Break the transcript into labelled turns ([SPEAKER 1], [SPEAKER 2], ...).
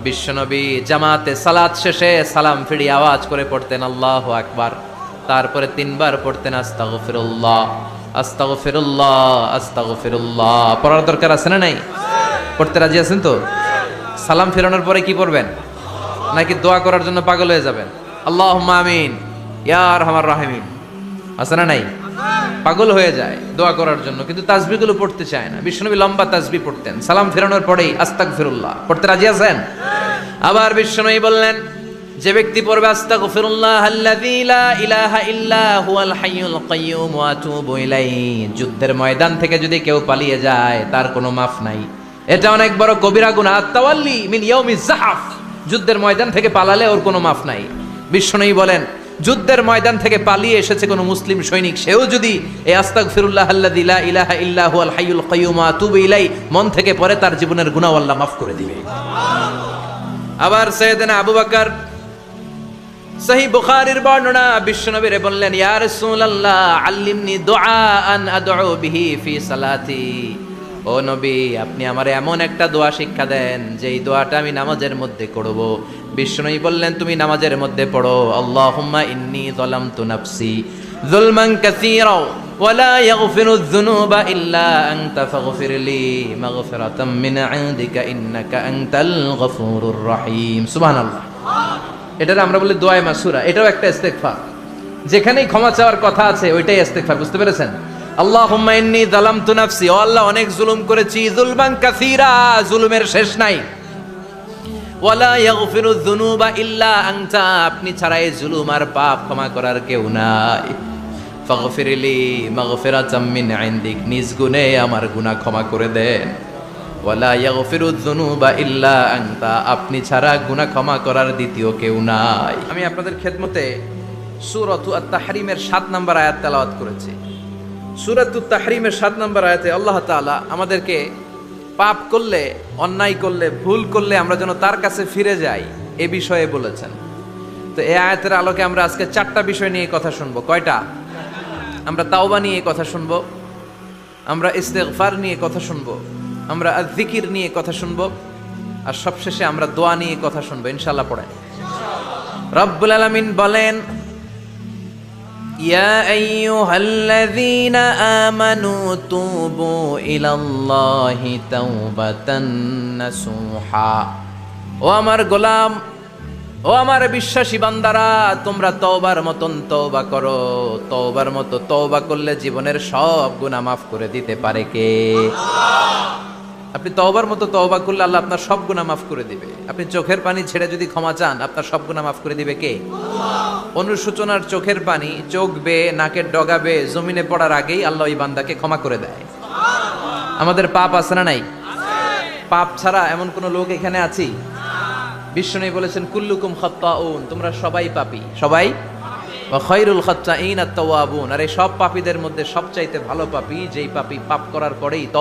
[SPEAKER 1] বিশ্বনবী জামাতে সালাত শেষে সালাম ফিরিয়ে আওয়াজ করে পড়তেন আল্লাহু আকবার, তারপরে 3 বার পড়তেন আস্তাগফিরুল্লাহ আস্তাগফিরুল্লাহ আস্তাগফিরুল্লাহ। পড়ার দরকার আছে না নাই? পড়তে রাজি আছেন তো? সালাম ফেরানোর পরে কি পড়বেন? নাকি দোয়া করার জন্য পাগল হয়ে যাবেন? আল্লাহুম্মা আমিন ইয়া আরহামার রাহিমিন আছে না নাই? পাগল হয়ে যায় দোয়া করার জন্য, কিন্তু তাসবিহগুলো পড়তে চায় না। বিশ্বনবী লম্বা তাসবিহ পড়তেন, সালাম ফেরানোর পরেই আস্তাগফিরুল্লাহ পড়তে রাজি আছেন? আবার বিশ্বনবী বললেন, যে ব্যক্তি পড়বে আস্তাগফিরুল্লাহ আল্লাযী লা ইলাহা ইল্লা হুয়াল হাইয়ুল কাইয়্যুম ওয়া আতুবু ইলাইহি, যুদ্ধের ময়দান থেকে যদি কেউ পালিয়ে যায় তার কোনো মাফ নাই। এটা অনেক বড় কবিরা গুনাহ। আত-তাওয়াল্লি মিন ইয়াউমিজ যাহফ, যুদ্ধের ময়দান থেকে পালালে ওর কোনো মাফ নাই। বিশ্বনবী বলেন, যুদ্ধের ময়দান থেকে পালিয়ে এসেছে কোনো মুসলিম সৈনিক, সেও যদি এই আস্তাগফিরুল্লাহ আল্লাযী লা ইলাহা ইল্লা হুয়াল হাইয়ুল কাইয়্যুম ওয়া আতুবু ইলাইহি মন থেকে পড়ে, তার জীবনের গুনাহ আল্লাহ মাফ করে দিবে। আবার সাইয়েদনা আবু বকর, সহিহ বুখারীর বর্ণনা, বিশ্বনবীরে বললেন, ইয়া রাসূলুল্লাহ আল্লিমনি দুআআন আদউ বিহি ফি সালাতি, ও নবী আপনি আমারে এমন একটা দোয়া শিক্ষা দেন যেই দোয়াটা আমি নামাজের মধ্যে করব। বিশ্বনবী বললেন, তুমি নামাজের মধ্যে পড়ো, আল্লাহুম্মা ইন্নী যালামতু নাফসি যুলমান কাসীরা ওয়া লা ইয়াগফিরুয যুনুবা ইল্লা আনতা ফাগফিরলি মাগফিরাতাম মিন ইনদিকা ইন্নাকা আনতাল গফুরুর রহিম। সুবহানাল্লাহ। এটার আমরা বলি দোয়ায়ে মাসুরা, এটাও একটা ইস্তেগফার। যেখানেই ক্ষমা চাওয়ার কথা আছে ওইটাই ইস্তেগফার, বুঝতে পেরেছেন? আল্লাহুম্মা ইন্নী যালামতু নাফসি, ও আল্লাহ অনেক জুলুম করেছি, যুলমান কাসীরা, জুলুমের শেষ নাই, ওয়ালা ইয়াগফিরুয যুনুবা ইল্লা আনতা, আপনি ছাড়া এই জুলুম আর পাপ ক্ষমা করার কেউ নাই। ফাগফিরলি মাগফিরাতাম মিন ইনদিক, নিজ গুণে আমার গুনাহ ক্ষমা করে দেন। ওয়ালা ইয়াগফিরুয যুনুবা ইল্লা আনতা, আপনি ছাড়া গুনাহ ক্ষমা করার দ্বিতীয় কেউ নাই। আমি আপনাদের খেদমতে সূরাতু আত-তাহরিমের 7 নম্বর আয়াত তেলাওয়াত করেছি। সূরাতুত তাহরিমের 7 নম্বর আয়াতে আল্লাহ তাআলা আমাদেরকে পাপ করলে, অন্যায় করলে, ভুল করলে আমরা যেন তার কাছে ফিরে যাই এ বিষয়ে বলেছেন। তো এই আয়াতের আলোকে আমরা আজকে 4টা বিষয় নিয়ে কথা শুনবো। কয়টা? আমরা তাওবা নিয়ে কথা শুনবো, আমরা ইস্তেগফার নিয়ে কথা শুনবো, আমরা আয-যিকির নিয়ে কথা শুনবো, আর সবশেষে আমরা দোয়া নিয়ে কথা শুনবো ইনশাআল্লাহ। পড়েন। রব্বুল আলামিন বলেন, ইয়া আইয়ুহাল্লাযীনা আমানু তুবু ইলাল্লাহি তাওবাতান নাসুহা, ও আমার গোলাম, ও আমার বিশ্বাসী বান্দারা, তোমরা তওবার মতন তওবা করো। তওবার মতো তওবা করলে জীবনের সব গুনাহ মাফ করে দিতে পারে কে? আপনি তওবার মতো তওবা করলে আল্লাহ আপনার সব গুনাহ মাফ করে দিবে। আপনি চোখের পানি ছেড়ে যদি ক্ষমা চান, আপনার সব গুনাহ মাফ করে দিবে কে? অনুশোচনার চোখের পানি চোখ বেয়ে, নাকের ডগা বেয়ে জমিনে পড়ার আগেই আল্লাহ ওই বান্দাকে ক্ষমা করে দেয়। আমাদের পাপ আছে না নাই? পাপ ছাড়া এমন কোন লোক এখানে আছি? বিশ্বনবী বলেছেন, কুল্লুকুম খাত্তাউন, তোমরা সবাই পাপী, সবাই। ওয়া খায়রুল খাত্তাইন আত-তাওয়াবুন, আর এই সব পাপীদের মধ্যে সবচাইতে ভালো পাপী যেই পাপী পাপ করার পরেই